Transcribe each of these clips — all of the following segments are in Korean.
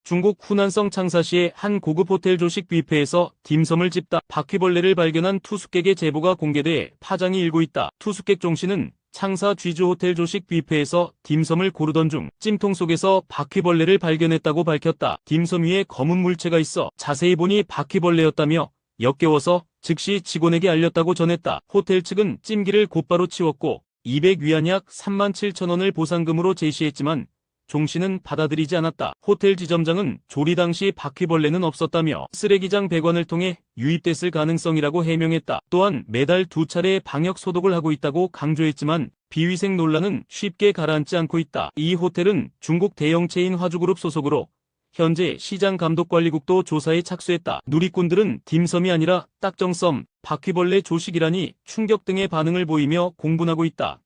중국 후난성 창사시의 한 고급 호텔 조식 뷔페에서 딤섬을 집다 바퀴벌레를 발견한 투숙객의 제보가 공개돼 파장이 일고 있다. 투숙객 종씨는 창사 쥐주 호텔 조식 뷔페에서 딤섬을 고르던 중 찜통 속에서 바퀴벌레를 발견했다고 밝혔다. 딤섬 위에 검은 물체가 있어 자세히 보니 바퀴벌레였다며 역겨워서 즉시 직원에게 알렸다고 전했다. 호텔 측은 찜기를 곧바로 치웠고 200위안 약 37,000원을 보상금으로 제시했지만 종 씨는 받아들이지 않았다. 호텔 지점장은 조리 당시 바퀴벌레는 없었다며 쓰레기장 배관을 통해 유입됐을 가능성이라고 해명했다. 또한 매달 2차례 방역 소독을 하고 있다고 강조했지만 비위생 논란은 쉽게 가라앉지 않고 있다. 이 호텔은 중국 대형 체인 화주그룹 소속으로 현재 시장감독관리국도 조사에 착수했다. 누리꾼들은 딤섬이 아니라 딱정섬, 바퀴벌레 조식이라니 충격 등의 반응을 보이며 공분하고 있다.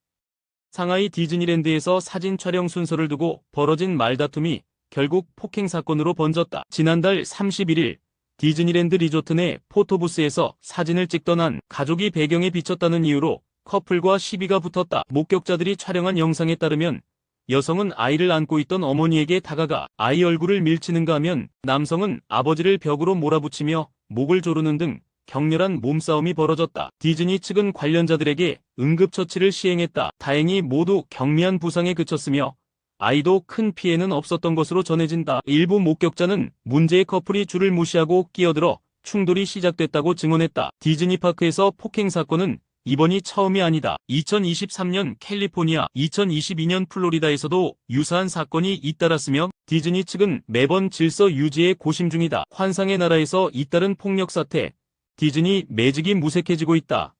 상하이 디즈니랜드에서 사진 촬영 순서를 두고 벌어진 말다툼이 결국 폭행 사건으로 번졌다. 지난달 31일 디즈니랜드 리조트 내 포토부스에서 사진을 찍던 한 가족이 배경에 비쳤다는 이유로 커플과 시비가 붙었다. 목격자들이 촬영한 영상에 따르면 여성은 아이를 안고 있던 어머니에게 다가가 아이 얼굴을 밀치는가 하면 남성은 아버지를 벽으로 몰아붙이며 목을 조르는 등 격렬한 몸싸움이 벌어졌다. 디즈니 측은 관련자들에게 응급처치를 시행했다. 다행히 모두 경미한 부상에 그쳤으며 아이도 큰 피해는 없었던 것으로 전해진다. 일부 목격자는 문제의 커플이 줄을 무시하고 끼어들어 충돌이 시작됐다고 증언했다. 디즈니파크에서 폭행 사건은 이번이 처음이 아니다. 2023년 캘리포니아, 2022년 플로리다에서도 유사한 사건이 잇따랐으며 디즈니 측은 매번 질서 유지에 고심 중이다. 환상의 나라에서 잇따른 폭력 사태, 디즈니 매직이 무색해지고 있다.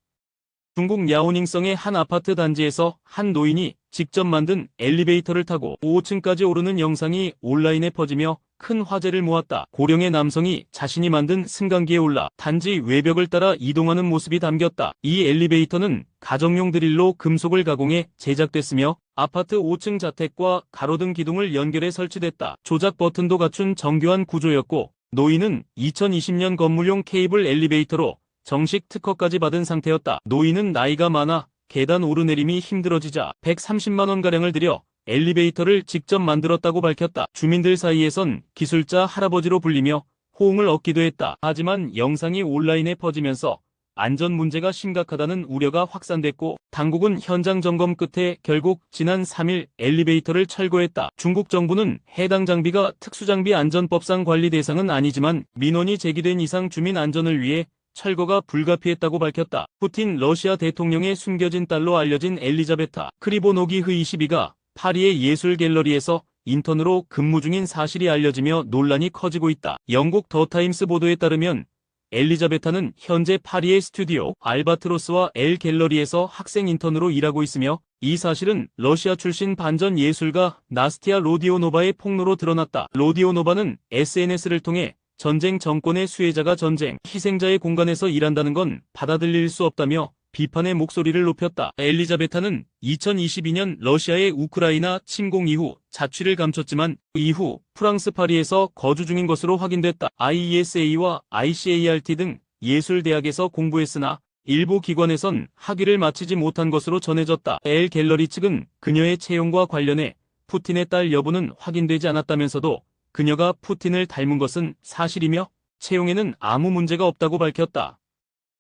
중국 야오닝성의 한 아파트 단지에서 한 노인이 직접 만든 엘리베이터를 타고 5층까지 오르는 영상이 온라인에 퍼지며 큰 화제를 모았다. 고령의 남성이 자신이 만든 승강기에 올라 단지 외벽을 따라 이동하는 모습이 담겼다. 이 엘리베이터는 가정용 드릴로 금속을 가공해 제작됐으며 아파트 5층 자택과 가로등 기둥을 연결해 설치됐다. 조작 버튼도 갖춘 정교한 구조였고 노인은 2020년 건물용 케이블 엘리베이터로 정식 특허까지 받은 상태였다. 노인은 나이가 많아 계단 오르내림이 힘들어지자 130만원가량을 들여 엘리베이터를 직접 만들었다고 밝혔다. 주민들 사이에선 기술자 할아버지로 불리며 호응을 얻기도 했다. 하지만 영상이 온라인에 퍼지면서 안전 문제가 심각하다는 우려가 확산됐고 당국은 현장 점검 끝에 결국 지난 3일 엘리베이터를 철거했다. 중국 정부는 해당 장비가 특수장비 안전법상 관리 대상은 아니지만 민원이 제기된 이상 주민 안전을 위해 철거가 불가피했다고 밝혔다. 푸틴 러시아 대통령의 숨겨진 딸로 알려진 엘리자베타 크리보노기흐 22가 파리의 예술 갤러리에서 인턴으로 근무 중인 사실이 알려지며 논란이 커지고 있다. 영국 더 타임스 보도에 따르면 엘리자베타는 현재 파리의 스튜디오 알바트로스와 엘 갤러리에서 학생 인턴으로 일하고 있으며 이 사실은 러시아 출신 반전 예술가 나스티아 로디오노바의 폭로로 드러났다. 로디오노바는 SNS를 통해 전쟁 정권의 수혜자가 전쟁 희생자의 공간에서 일한다는 건 받아들일 수 없다며 비판의 목소리를 높였다. 엘리자베타는 2022년 러시아의 우크라이나 침공 이후 자취를 감췄지만 이후 프랑스 파리에서 거주 중인 것으로 확인됐다. IESA와 ICART 등 예술대학에서 공부했으나 일부 기관에선 학위를 마치지 못한 것으로 전해졌다. 엘 갤러리 측은 그녀의 채용과 관련해 푸틴의 딸 여부는 확인되지 않았다면서도 그녀가 푸틴을 닮은 것은 사실이며 채용에는 아무 문제가 없다고 밝혔다.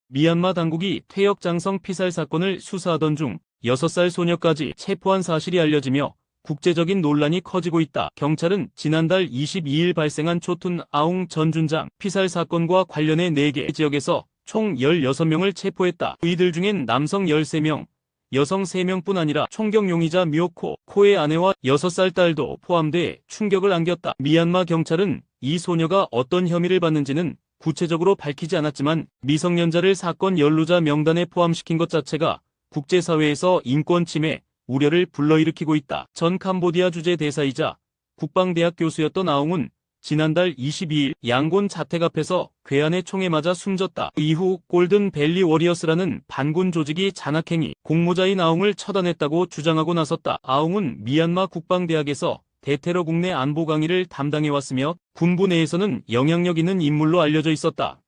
미얀마 당국이 퇴역장성 피살 사건을 수사하던 중 6살 소녀까지 체포한 사실이 알려지며 국제적인 논란이 커지고 있다. 경찰은 지난달 22일 발생한 초툰 아웅 전준장 피살 사건과 관련해 4개 지역에서 총 16명을 체포했다. 이들 중엔 남성 13명, 여성 3명뿐 아니라 총격 용의자 묘코, 코의 아내와 6살 딸도 포함돼 충격을 안겼다. 미얀마 경찰은 이 소녀가 어떤 혐의를 받는지는 구체적으로 밝히지 않았지만 미성년자를 사건 연루자 명단에 포함시킨 것 자체가 국제사회에서 인권 침해 우려를 불러일으키고 있다. 전 캄보디아 주재 대사이자 국방대학 교수였던 아웅은 지난달 22일 양곤 자택 앞에서 괴한의 총에 맞아 숨졌다. 이후 골든 밸리 워리어스라는 반군 조직이 잔악행위, 공모자인 아웅을 처단했다고 주장하고 나섰다. 아웅은 미얀마 국방대학에서 대테러 국내 안보 강의를 담당해왔으며 군부 내에서는 영향력 있는 인물로 알려져 있었다.